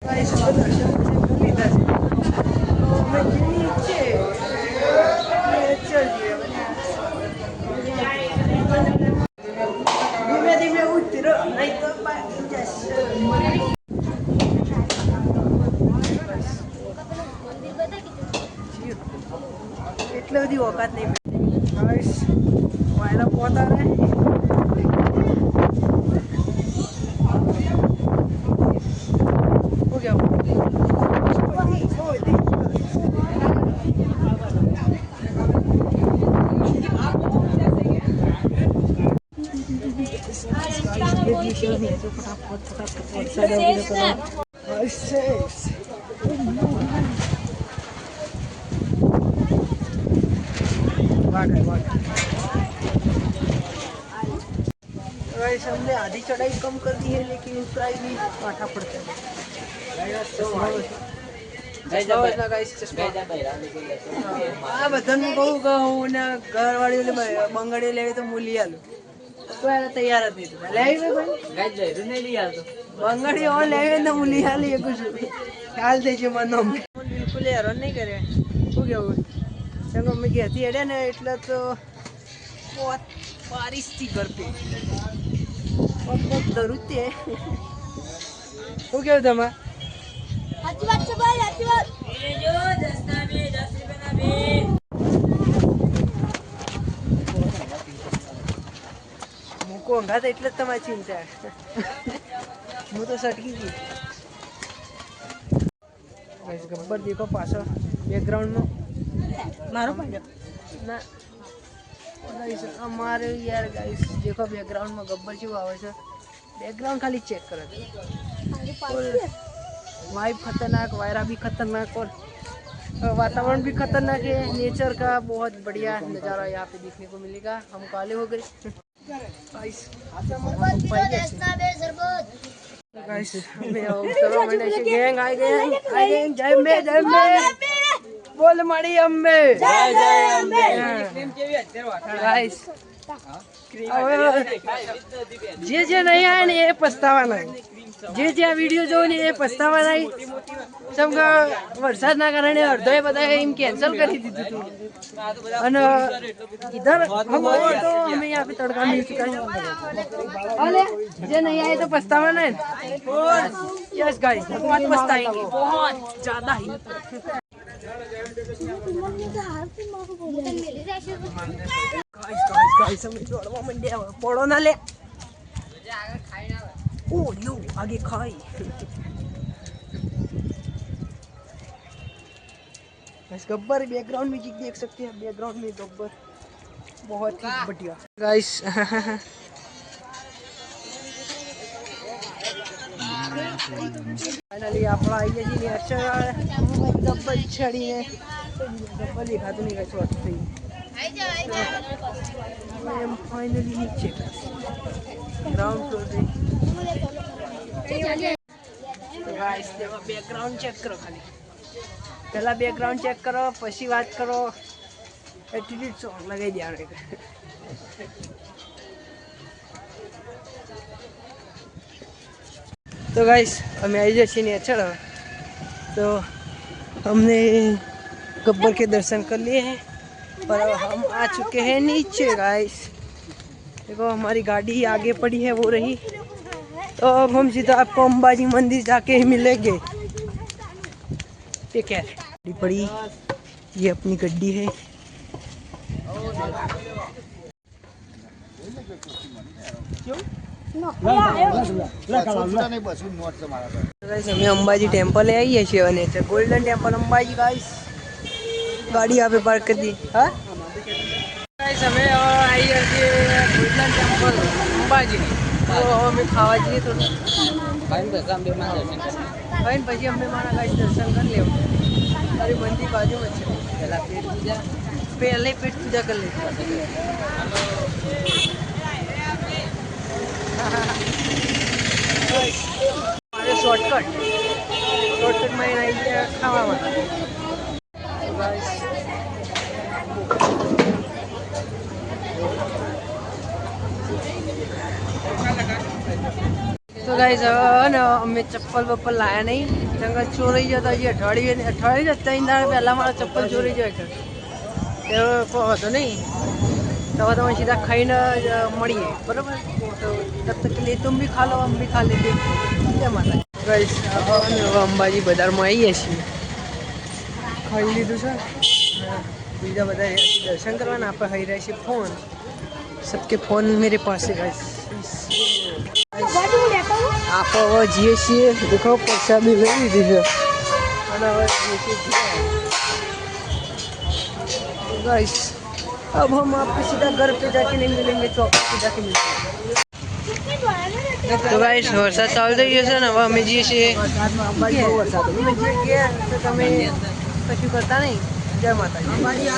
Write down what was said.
ધીમે ધીમે ઉતરો નહીં તો એટલે બધી ઓકાત નહીં વાયરા પોતા રહે हमने आधी चढ़ाई कम कर दी है लेकिन ऊंचाई भी काटा पड़ता है। આ બધાનું કહું કે હું ને ઘરવાળીઓને બંગડી લેવી તો હું લઈ આલું કોઈ તૈયાર જ નહીં લેવી બંગડી હો લેવી ને હું લઈ આલી એકું છું ખ્યાલ થઈ છે મને બિલકુલ હેરાન નહીં કરે શું કેવું સંગ અમે ઘેરથી હેડે ને એટલે તો બહુ બારિશ થી ઘર પે જરૂર છે શું કેવું તમે સાચી વાત છે ભાઈ સાચી વાત એ જો 10 ના બે 10 રૂપિયા ના બે મૂકો અંગાત એટલે જ તમારી ચિંતા હું તો સટકી ગઈ ગાઈસ ગબ્બર દેખો પાછળ બેકગ્રાઉન્ડમાં મારો પાડ્યો ના ગાઈસ અમારે યાર ગાઈસ દેખો બેકગ્રાઉન્ડમાં ગબ્બર જેવું આવે છે बैकग्राउंड खाली चेक करो वाइब खतरनाक वायरा भी खतरनाक और वातावरण भी खतरनाक है नेचर का बहुत बढ़िया नज़ारा यहाँ पे देखने को मिलेगा हम काले हो गए गाइस गैंग आ गए जय में बोल माड़ी अम्बे गाइस जे नहीं आए ने ये पछतावाना जे आ वीडियो जो ने ये पछतावाना समका वरसादना कारणे अर्धोए बधाए एम कैंसल करी दीधुं तुं अने इधर हम आए तो हमें यहाँ पे तड़का मिल चुका है अरे जे नहीं आए तो पछतावाना है यस गाइस बहुत पछताएंगे बहुत ज्यादा ही गाइस हमें दौड़वा मंड्या पड़ो ना ले ओ लो आगे खाई गाइस गब्बर बैकग्राउंड म्यूजिक देख सकते हैं बैकग्राउंड में गब्बर बहुत ही बढ़िया गाइस फाइनली आपड़ा आई है जी अच्छा गब्बर छड़ी ने गब्बर लिखा तो नहीं गाइस वाट थी फाइनली नीचे ग्राउंड फ्लोर पे तो गाइस देखो बैकग्राउंड चेक करो खाली पहला बैकग्राउंड चेक करो પછી વાત કરો એટીટ્યુડ સોંગ લગાઈ દેવાનું तो गाइस हमें आई जैसे नहीं अच्छा लगा तो हमने गब्बर के दर्शन कर लिए हैं और हम आ चुके हैं नीचे गाइस देखो हमारी गाड़ी आगे पड़ी है वो रही तो अब हम सीधा आपको अंबाजी मंदिर जाके ही मिलेंगे ठीक है गाड़ी पड़ी ये अपनी गड्डी है हमें अंबाजी टेम्पल है आई है गोल्डन टेम्पल अंबाजी गाइस गाड़ी यहाँ पे पार्क कर दी हाँ गाइस हमें आई है गोल्डन टेम्पल अंबाजी तो हमें खावा चाहिए तो फाइन પછી અમે મારા ગાઈસ દર્શન કરી લેવું તારી મંદિર બાજુ માં છે પહેલા પેટ પૂજા પહેલે પેટ પૂજા કરી લે મારે શોર્ટકટ માં આવી ગયા ખાવા માટે तो गाइस अमे चप्पल वप्पल लाया नहीं જંગલ ચોરાઈ જતા હજી અઠવાડિયે જ 3 દાડા પહેલાં મારા ચપ્પલ ચોરી જાય છે તે કોઈ હતો નહીં तो તમે સીધા ખાઈને મળીએ બરાબર તો તબ તક લે તુમ ભી ખા લો હમ ભી ખા લેતે જય માતા ગાઈસ આપણે અંબાજી બજારમાં આવીએ છીએ ખાઈ લીધું છે બીજા બધા દર્શન કરવાના આપણે ખાઈ રહ્યા છીએ ફોન सबके फोन मेरे पास है गाइस आप હવે જઈએ છીએ દેખો પ્રસાદી લઈ લીધી છે અને હવે જઈએ છીએ गाइस अब हम आपको सीधा घर पे जाके नहीं मिलेंगे चौक पे जाके मिलेंगे तो गाइस वरसाद चालू થઈ ગયો છે ને હવે અમે જઈએ છીએ વરસાદ અમે જઈએ ગયા તો તમે કશું કરતા નહીં જય માતાજી